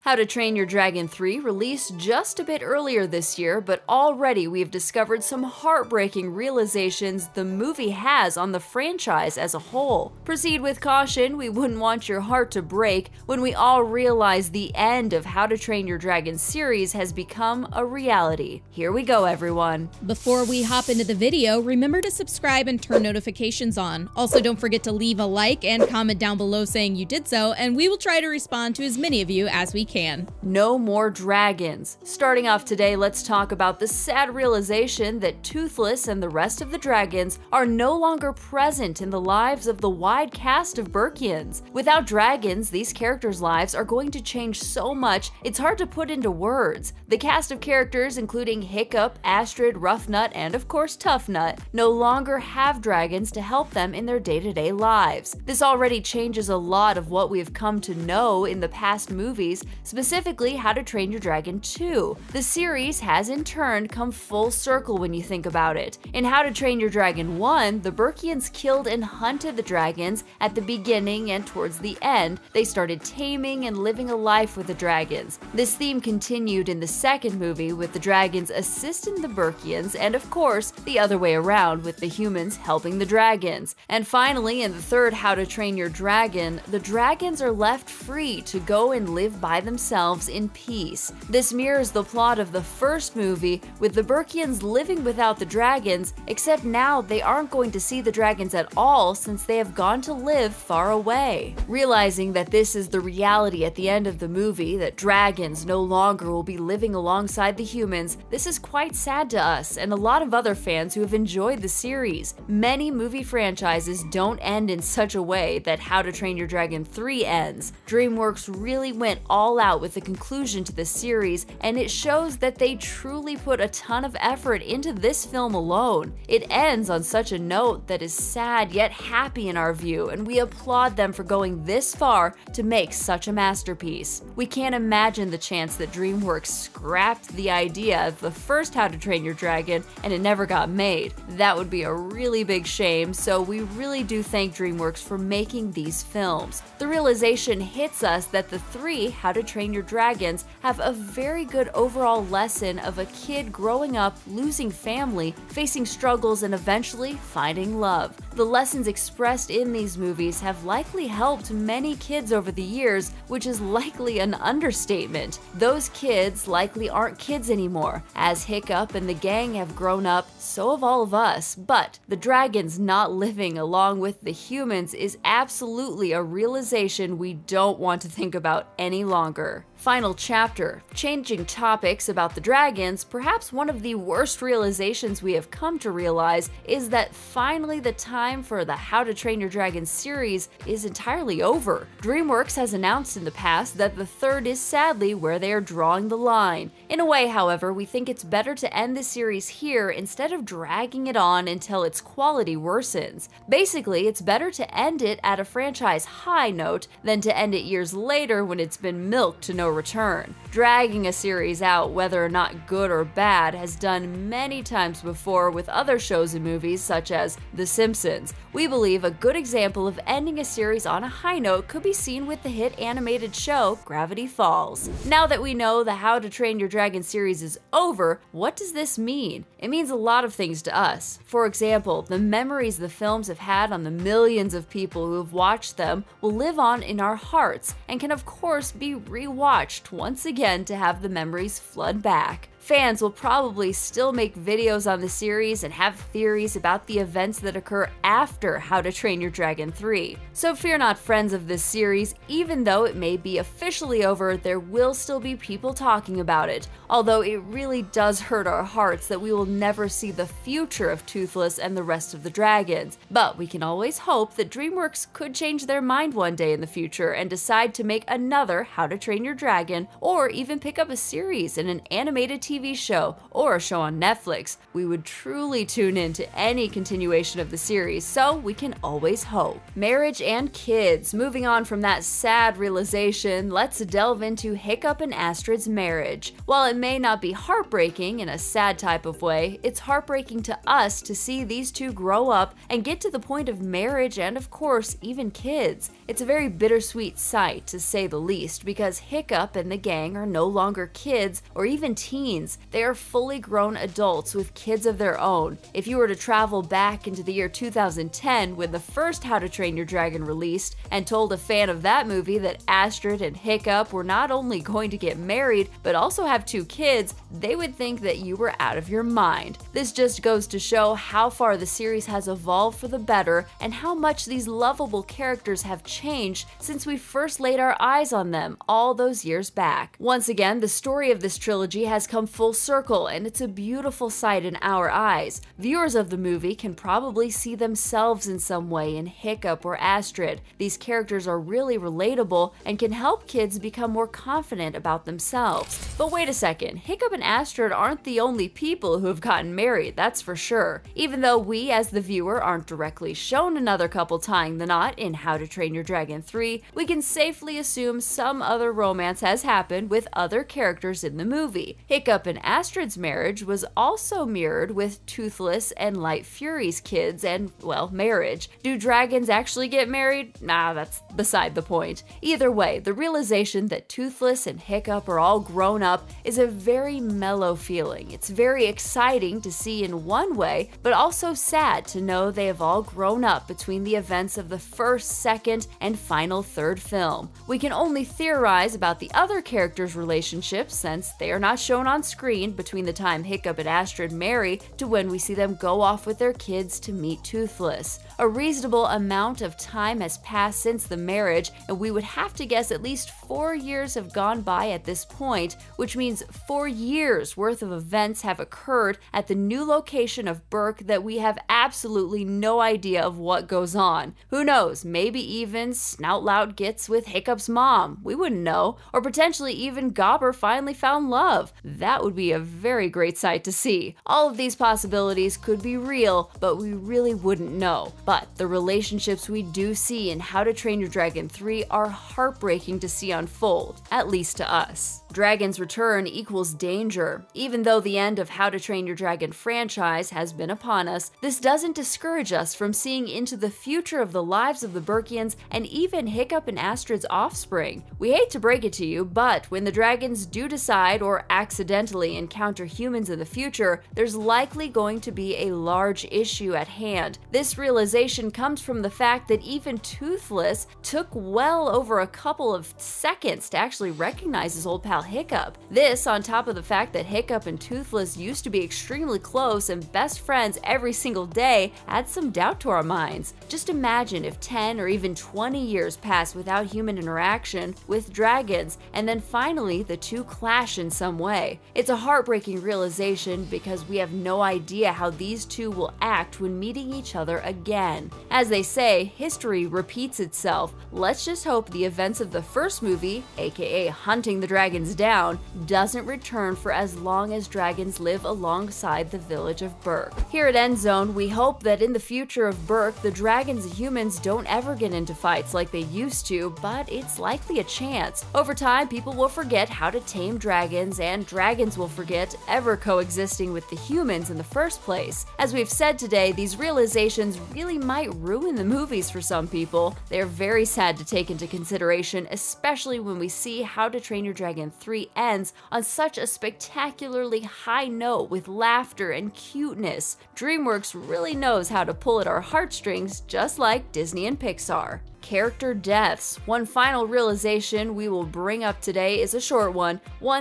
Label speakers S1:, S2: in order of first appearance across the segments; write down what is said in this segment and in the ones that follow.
S1: How to Train Your Dragon 3 released just a bit earlier this year, but already we've discovered some heartbreaking realizations the movie has on the franchise as a whole. Proceed with caution, we wouldn't want your heart to break when we all realize the end of How to Train Your Dragon series has become a reality. Here we go, everyone.
S2: Before we hop into the video, remember to subscribe and turn notifications on. Also, don't forget to leave a like and comment down below saying you did so, and we will try to respond to as many of you as we can.
S1: No more dragons. Starting off today, let's talk about the sad realization that Toothless and the rest of the dragons are no longer present in the lives of the wide cast of Burkians. Without dragons, these characters' lives are going to change so much it's hard to put into words. The cast of characters, including Hiccup, Astrid, Ruffnut, and of course Tuffnut, no longer have dragons to help them in their day-to-day lives. This already changes a lot of what we've come to know in the past movies, specifically How to Train Your Dragon 2. The series has in turn come full circle when you think about it. In How to Train Your Dragon 1, the Burkians killed and hunted the dragons at the beginning, and towards the end, they started taming and living a life with the dragons. This theme continued in the second movie with the dragons assisting the Burkians, and of course, the other way around with the humans helping the dragons. And finally, in the third How to Train Your Dragon, the dragons are left free to go and live by themselves in peace. This mirrors the plot of the first movie, with the Burkians living without the dragons, except now they aren't going to see the dragons at all since they have gone to live far away. Realizing that this is the reality at the end of the movie, that dragons no longer will be living alongside the humans, this is quite sad to us and a lot of other fans who have enjoyed the series. Many movie franchises don't end in such a way that How to Train Your Dragon 3 ends. DreamWorks really went all out with the conclusion to the series, and it shows that they truly put a ton of effort into this film alone. It ends on such a note that is sad yet happy in our view, and we applaud them for going this far to make such a masterpiece. We can't imagine the chance that DreamWorks scrapped the idea of the first How to Train Your Dragon and it never got made. That would be a really big shame, so we really do thank DreamWorks for making these films. The realization hits us that the three How to Train Your Dragons have a very good overall lesson of a kid growing up, losing family, facing struggles, and eventually finding love. The lessons expressed in these movies have likely helped many kids over the years, which is likely an understatement. Those kids likely aren't kids anymore. As Hiccup and the gang have grown up, so have all of us. But the dragons not living along with the humans is absolutely a realization we don't want to think about any longer. Final chapter. Changing topics about the dragons, perhaps one of the worst realizations we have come to realize is that finally the time for the How to Train Your Dragon series is entirely over. DreamWorks has announced in the past that the third is sadly where they are drawing the line. In a way, however, we think it's better to end the series here instead of dragging it on until its quality worsens. Basically, it's better to end it at a franchise high note than to end it years later when it's been milked to no return. Dragging a series out, whether or not good or bad, has done many times before with other shows and movies such as The Simpsons. We believe a good example of ending a series on a high note could be seen with the hit animated show Gravity Falls. Now that we know the How to Train Your Dragon series is over, what does this mean? It means a lot of things to us. For example, the memories the films have had on the millions of people who have watched them will live on in our hearts and can of course be rewatched once again to have the memories flood back. Fans will probably still make videos on the series and have theories about the events that occur after How to Train Your Dragon 3. So fear not, friends of this series, even though it may be officially over, there will still be people talking about it, although it really does hurt our hearts that we will never see the future of Toothless and the rest of the dragons. But we can always hope that DreamWorks could change their mind one day in the future and decide to make another How to Train Your Dragon, or even pick up a series in an animated TV show or a show on Netflix. We would truly tune in to any continuation of the series, so we can always hope. Marriage and kids. Moving on from that sad realization, let's delve into Hiccup and Astrid's marriage. While it may not be heartbreaking in a sad type of way, it's heartbreaking to us to see these two grow up and get to the point of marriage and of course even kids. It's a very bittersweet sight, to say the least, because Hiccup and the gang are no longer kids or even teens. They are fully grown adults with kids of their own. If you were to travel back into the year 2010 when the first How to Train Your Dragon released and told a fan of that movie that Astrid and Hiccup were not only going to get married but also have 2 kids, they would think that you were out of your mind. This just goes to show how far the series has evolved for the better and how much these lovable characters have changed since we first laid our eyes on them all those years back. Once again, the story of this trilogy has come full circle, and it's a beautiful sight in our eyes. Viewers of the movie can probably see themselves in some way in Hiccup or Astrid. These characters are really relatable and can help kids become more confident about themselves. But wait a second, Hiccup and Astrid aren't the only people who have gotten married, that's for sure. Even though we as the viewer aren't directly shown another couple tying the knot in How to Train Your Dragon 3, we can safely assume some other romance has happened with other characters in the movie. Hiccup and Astrid's marriage was also mirrored with Toothless and Light Fury's kids and, well, marriage. Do dragons actually get married? Nah, that's beside the point. Either way, the realization that Toothless and Hiccup are all grown up is a very mellow feeling. It's very exciting to see in one way, but also sad to know they have all grown up between the events of the first, second, and final third film. We can only theorize about the other characters' relationships since they are not shown on screen between the time Hiccup and Astrid marry to when we see them go off with their kids to meet Toothless. A reasonable amount of time has passed since the marriage, and we would have to guess at least 4 years have gone by at this point, which means 4 years worth of events have occurred at the new location of Berk that we have absolutely no idea of what goes on. Who knows, maybe even Snoutlout gets with Hiccup's mom, we wouldn't know, or potentially even Gobber finally found love. That would be a very great sight to see. All of these possibilities could be real, but we really wouldn't know. But the relationships we do see in How to Train Your Dragon 3 are heartbreaking to see unfold, at least to us. Dragon's return equals danger. Even though the end of How to Train Your Dragon franchise has been upon us, this doesn't discourage us from seeing into the future of the lives of the Berkians and even Hiccup and Astrid's offspring. We hate to break it to you, but when the dragons do decide or accidentally encounter humans in the future, there's likely going to be a large issue at hand. This realization comes from the fact that even Toothless took well over a couple of seconds to actually recognize his old pal Hiccup. This, on top of the fact that Hiccup and Toothless used to be extremely close and best friends every single day, adds some doubt to our minds. Just imagine if 10 or even 20 years pass without human interaction with dragons, and then finally the two clash in some way. It's a heartbreaking realization because we have no idea how these two will act when meeting each other again. As they say, history repeats itself. Let's just hope the events of the first movie, aka Hunting the Dragons Down, doesn't return for as long as dragons live alongside the village of Berk. Here at Endzone, we hope that in the future of Berk, the dragons and humans don't ever get into fights like they used to, but it's likely a chance. Over time, people will forget how to tame dragons, and dragons will forget ever coexisting with the humans in the first place. As we've said today, these realizations really might ruin the movies for some people. They're very sad to take into consideration, especially when we see How to Train Your Dragon 3 ends on such a spectacularly high note with laughter and cuteness. DreamWorks really knows how to pull at our heartstrings, just like Disney and Pixar. Character deaths. One final realization we will bring up today is a short one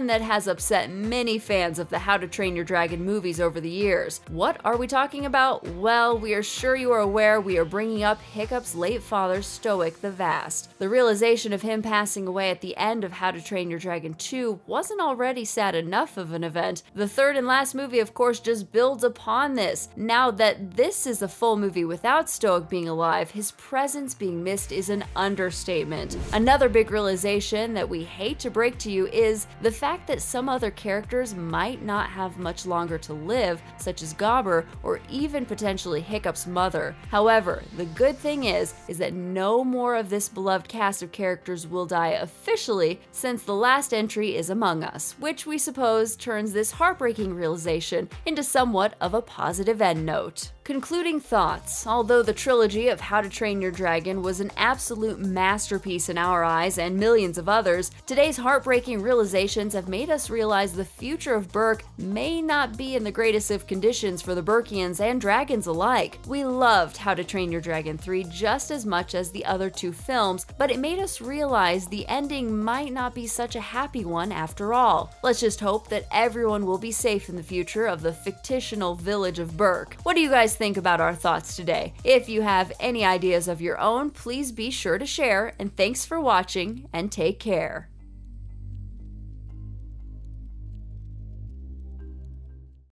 S1: that has upset many fans of the How to Train Your Dragon movies over the years. What are we talking about? Well, we are sure you are aware we are bringing up Hiccup's late father, Stoic the Vast. The realization of him passing away at the end of How to Train Your Dragon 2 wasn't already sad enough of an event. The third and last movie, of course, just builds upon this. Now that this is a full movie without Stoic being alive, his presence being missed is an understatement. Another big realization that we hate to break to you is the fact that some other characters might not have much longer to live, such as Gobber or even potentially Hiccup's mother. However, the good thing is that no more of this beloved cast of characters will die officially, since the last entry is Among Us, which we suppose turns this heartbreaking realization into somewhat of a positive end note. Concluding thoughts. Although the trilogy of How to Train Your Dragon was an absolute masterpiece in our eyes and millions of others, today's heartbreaking realizations have made us realize the future of Berk may not be in the greatest of conditions for the Berkians and dragons alike. We loved How to Train Your Dragon 3 just as much as the other two films, but it made us realize the ending might not be such a happy one after all. Let's just hope that everyone will be safe in the future of the fictional village of Berk. What do you guys think about our thoughts today? If you have any ideas of your own, please be sure to share, and thanks for watching, and take care.